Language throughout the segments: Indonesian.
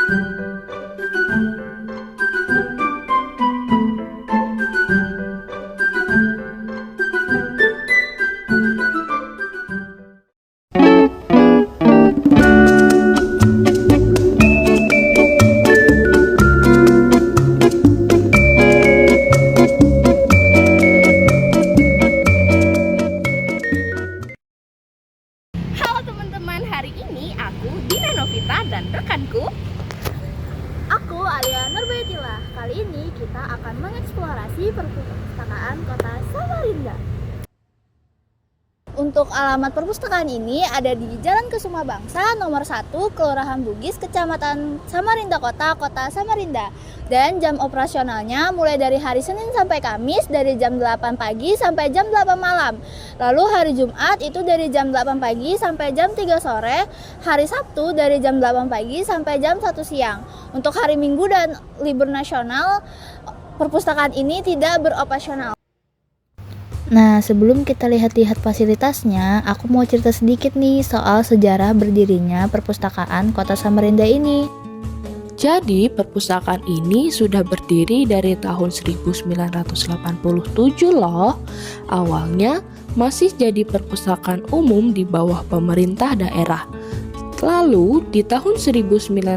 Halo teman-teman, hari ini aku Dina Novita dan rekanku. Aku Alia Nurbaitila. Kali ini kita akan mengeksplorasi perpustakaan Kota Samarinda. Untuk alamat perpustakaan ini ada di Jalan Kesuma Bangsa nomor 1, Kelurahan Bugis, Kecamatan Samarinda Kota, Kota Samarinda. Dan jam operasionalnya mulai dari hari Senin sampai Kamis dari jam 8 pagi sampai jam 8 malam. Lalu hari Jumat itu dari jam 8 pagi sampai jam 3 sore. Hari Sabtu dari jam 8 pagi sampai jam 1 siang. Untuk hari Minggu dan libur nasional, perpustakaan ini tidak beroperasional. Nah, sebelum kita lihat-lihat fasilitasnya, aku mau cerita sedikit nih soal sejarah berdirinya perpustakaan Kota Samarinda ini. Jadi, perpustakaan ini sudah berdiri dari tahun 1987 loh. Awalnya masih jadi perpustakaan umum di bawah pemerintah daerah. Lalu, di tahun 1994,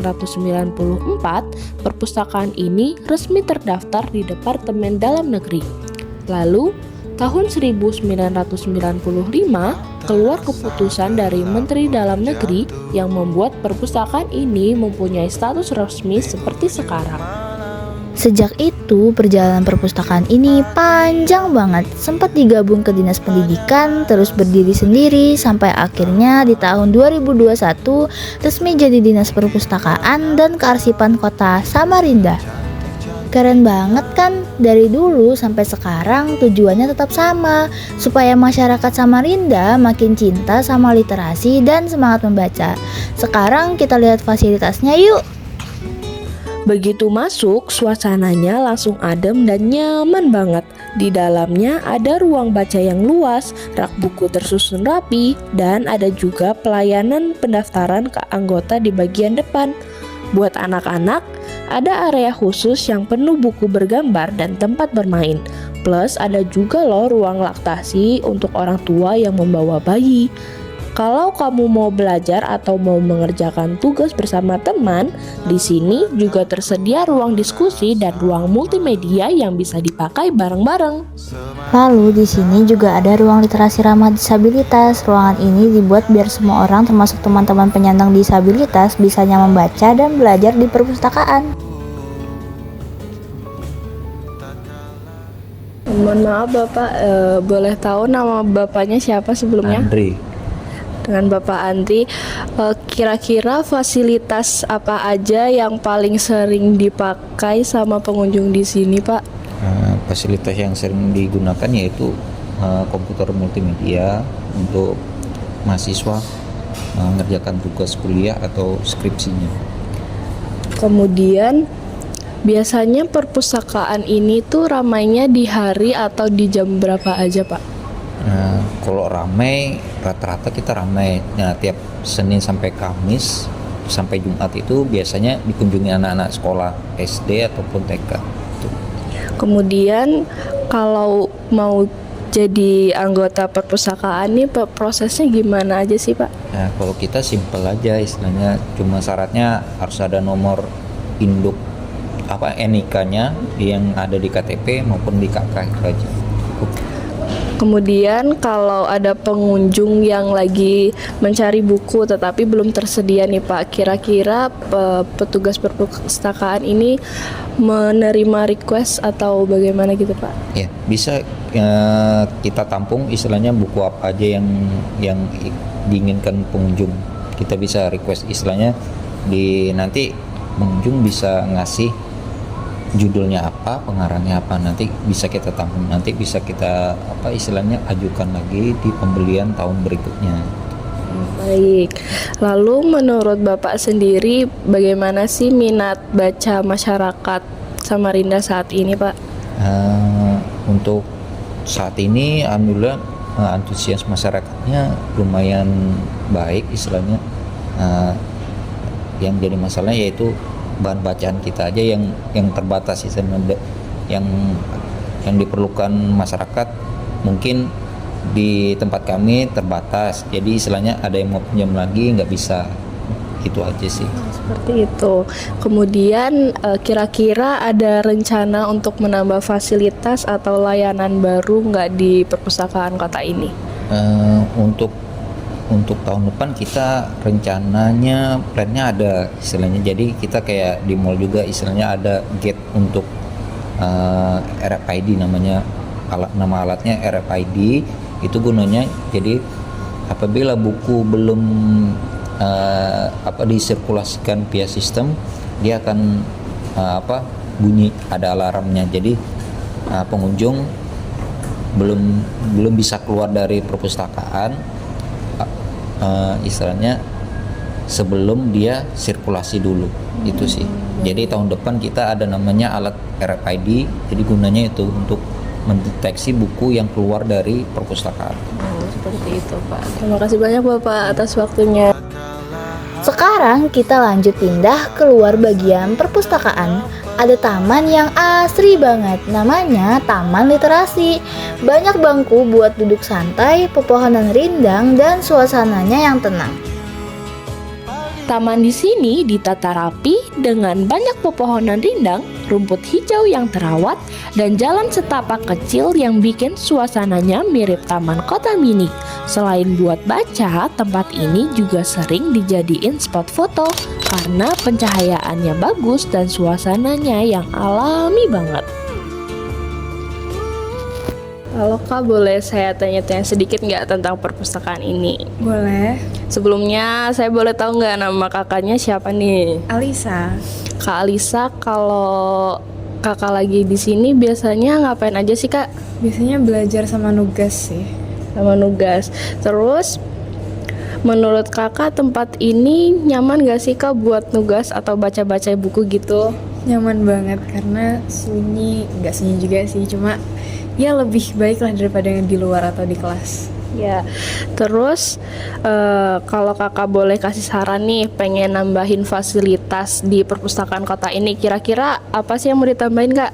perpustakaan ini resmi terdaftar di Departemen Dalam Negeri. Lalu, tahun 1995 keluar keputusan dari Menteri Dalam Negeri yang membuat perpustakaan ini mempunyai status resmi seperti sekarang. Sejak itu, perjalanan perpustakaan ini panjang banget. Sempat digabung ke Dinas Pendidikan, terus berdiri sendiri, sampai akhirnya di tahun 2021 resmi jadi Dinas Perpustakaan dan Kearsipan Kota Samarinda. Keren banget kan? Dari dulu sampai sekarang tujuannya tetap sama, supaya masyarakat Samarinda makin cinta sama literasi dan semangat membaca. Sekarang kita lihat fasilitasnya yuk. Begitu masuk, suasananya langsung adem dan nyaman banget. Di dalamnya ada ruang baca yang luas, rak buku tersusun rapi, dan ada juga pelayanan pendaftaran ke anggota di bagian depan. Buat anak-anak, ada area khusus yang penuh buku bergambar dan tempat bermain. Plus ada juga loh ruang laktasi untuk orang tua yang membawa bayi. Kalau kamu mau belajar atau mau mengerjakan tugas bersama teman, di sini juga tersedia ruang diskusi dan ruang multimedia yang bisa dipakai bareng-bareng. Lalu di sini juga ada ruang literasi ramah disabilitas. Ruangan ini dibuat biar semua orang termasuk teman-teman penyandang disabilitas bisa nyaman membaca dan belajar di perpustakaan. Mohon maaf Bapak, boleh tahu nama Bapaknya siapa sebelumnya? Andri. Dengan Bapak Andri, kira-kira fasilitas apa aja yang paling sering dipakai sama pengunjung di sini, Pak? Fasilitas yang sering digunakan yaitu komputer multimedia untuk mahasiswa mengerjakan tugas kuliah atau skripsinya. Kemudian biasanya perpustakaan ini tuh ramainya di hari atau di jam berapa aja, Pak? Kalau ramai, rata-rata kita ramai. Nah, tiap Senin sampai Kamis sampai Jumat itu biasanya dikunjungi anak-anak sekolah SD ataupun TK. Kemudian kalau mau jadi anggota perpustakaan nih prosesnya gimana aja sih, Pak? Nah, kalau kita simpel aja istilahnya, cuma syaratnya harus ada nomor induk NIK-nya yang ada di KTP maupun di KK itu aja. Kemudian kalau ada pengunjung yang lagi mencari buku tetapi belum tersedia nih Pak, kira-kira petugas perpustakaan ini menerima request atau bagaimana gitu Pak? Ya, bisa kita tampung istilahnya buku apa aja yang diinginkan pengunjung. Kita bisa request istilahnya nanti pengunjung bisa ngasih judulnya apa, pengarangnya apa, nanti bisa kita tampung, nanti bisa kita istilahnya ajukan lagi di pembelian tahun berikutnya. Baik, lalu menurut Bapak sendiri bagaimana sih minat baca masyarakat Samarinda saat ini Pak? Untuk saat ini alhamdulillah antusias masyarakatnya lumayan baik istilahnya. Yang jadi masalahnya yaitu bahan bacaan kita aja yang terbatas istilahnya, yang diperlukan masyarakat mungkin di tempat kami terbatas, jadi istilahnya ada yang mau pinjam lagi nggak bisa, itu aja sih. Seperti itu. Kemudian kira-kira ada rencana untuk menambah fasilitas atau layanan baru nggak di perpustakaan kota ini? Untuk tahun depan kita rencananya plannya ada istilahnya, jadi kita kayak di mall juga istilahnya ada gate untuk RFID namanya, nama alatnya RFID. Itu gunanya jadi apabila buku belum disirkulasikan via sistem, dia akan bunyi, ada alarmnya, jadi pengunjung belum bisa keluar dari perpustakaan istilahnya sebelum dia sirkulasi dulu. Itu sih. Jadi tahun depan kita ada namanya alat RFID, jadi gunanya itu untuk mendeteksi buku yang keluar dari perpustakaan. Seperti itu, Pak. Terima kasih banyak Bapak atas waktunya. Sekarang kita lanjut pindah keluar bagian perpustakaan. Ada taman yang asri banget, namanya Taman Literasi. Banyak bangku buat duduk santai, pepohonan rindang, dan suasananya yang tenang. Taman di sini ditata rapi dengan banyak pepohonan rindang, rumput hijau yang terawat, dan jalan setapak kecil yang bikin suasananya mirip taman kota mini. Selain buat baca, tempat ini juga sering dijadiin spot foto karena pencahayaannya bagus dan suasananya yang alami banget. Halo Kak, boleh saya tanya-tanya sedikit nggak tentang perpustakaan ini? Boleh. Sebelumnya saya boleh tahu nggak nama kakaknya siapa nih? Alisa. Kak Alisa, kalau kakak lagi di sini biasanya ngapain aja sih Kak? Biasanya belajar sama nugas sih. Sama nugas. Terus menurut kakak tempat ini nyaman gak sih Kak buat nugas atau baca-baca buku gitu? Nyaman banget karena sunyi, nggak sunyi juga sih, cuma ya lebih baik lah daripada yang di luar atau di kelas. Ya, terus kalau kakak boleh kasih saran nih, pengen nambahin fasilitas di perpustakaan kota ini, kira-kira apa sih yang mau ditambahin Kak?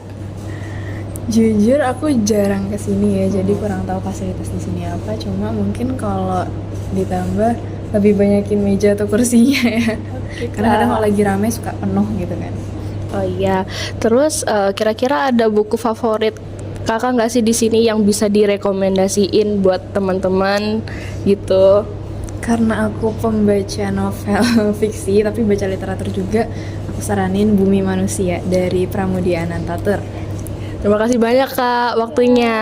Jujur aku jarang kesini ya, jadi kurang tahu fasilitas di sini apa. Cuma mungkin kalau ditambah lebih banyakin meja atau kursinya ya. Karena kadang kalau lagi rame suka penuh gitu kan. Oh iya, terus kira-kira ada buku favorit kakak nggak sih di sini yang bisa direkomendasiin buat teman-teman gitu? Karena aku pembaca novel fiksi tapi baca literatur juga, aku saranin Bumi Manusia dari Pramudia Anantatur. Terima kasih banyak Kak waktunya.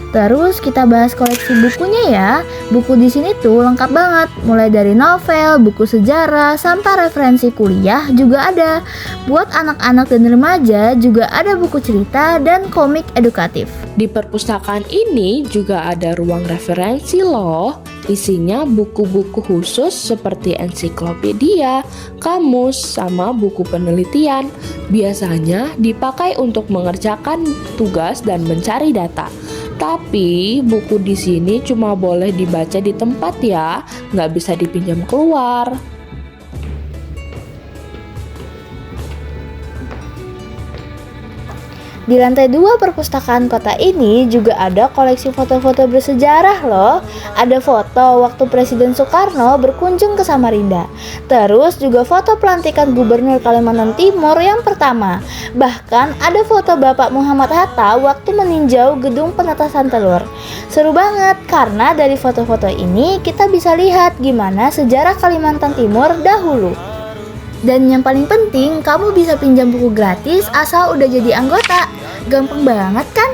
Terus kita bahas koleksi bukunya ya. Buku di sini tuh lengkap banget, mulai dari novel, buku sejarah, sampai referensi kuliah juga ada. Buat anak-anak dan remaja juga ada buku cerita dan komik edukatif. Di perpustakaan ini juga ada ruang referensi loh. Isinya buku-buku khusus seperti ensiklopedia, kamus, sama buku penelitian. Biasanya dipakai untuk mengerjakan tugas dan mencari data. Tapi buku di sini cuma boleh dibaca di tempat ya, nggak bisa dipinjam keluar. Di lantai 2 perpustakaan kota ini juga ada koleksi foto-foto bersejarah loh. Ada foto waktu Presiden Soekarno berkunjung ke Samarinda. Terus juga foto pelantikan Gubernur Kalimantan Timur yang pertama. Bahkan ada foto Bapak Muhammad Hatta waktu meninjau gedung penetasan telur. Seru banget karena dari foto-foto ini kita bisa lihat gimana sejarah Kalimantan Timur dahulu. Dan yang paling penting, kamu bisa pinjam buku gratis asal udah jadi anggota. Gampang banget kan?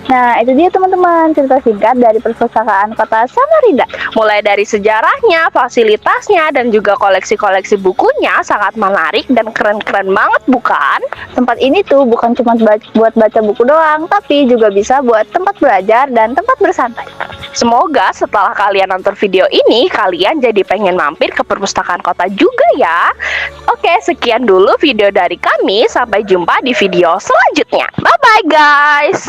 Nah, itu dia teman-teman cerita singkat dari perpustakaan kota Samarinda. Mulai dari sejarahnya, fasilitasnya, dan juga koleksi-koleksi bukunya sangat menarik dan keren-keren banget bukan? Tempat ini tuh bukan cuma buat baca buku doang, tapi juga bisa buat tempat belajar dan tempat bersantai. Semoga setelah kalian nonton video ini, kalian jadi pengen mampir ke perpustakaan kota juga ya. Oke, sekian dulu video dari kami. Sampai jumpa di video selanjutnya. Bye-bye guys!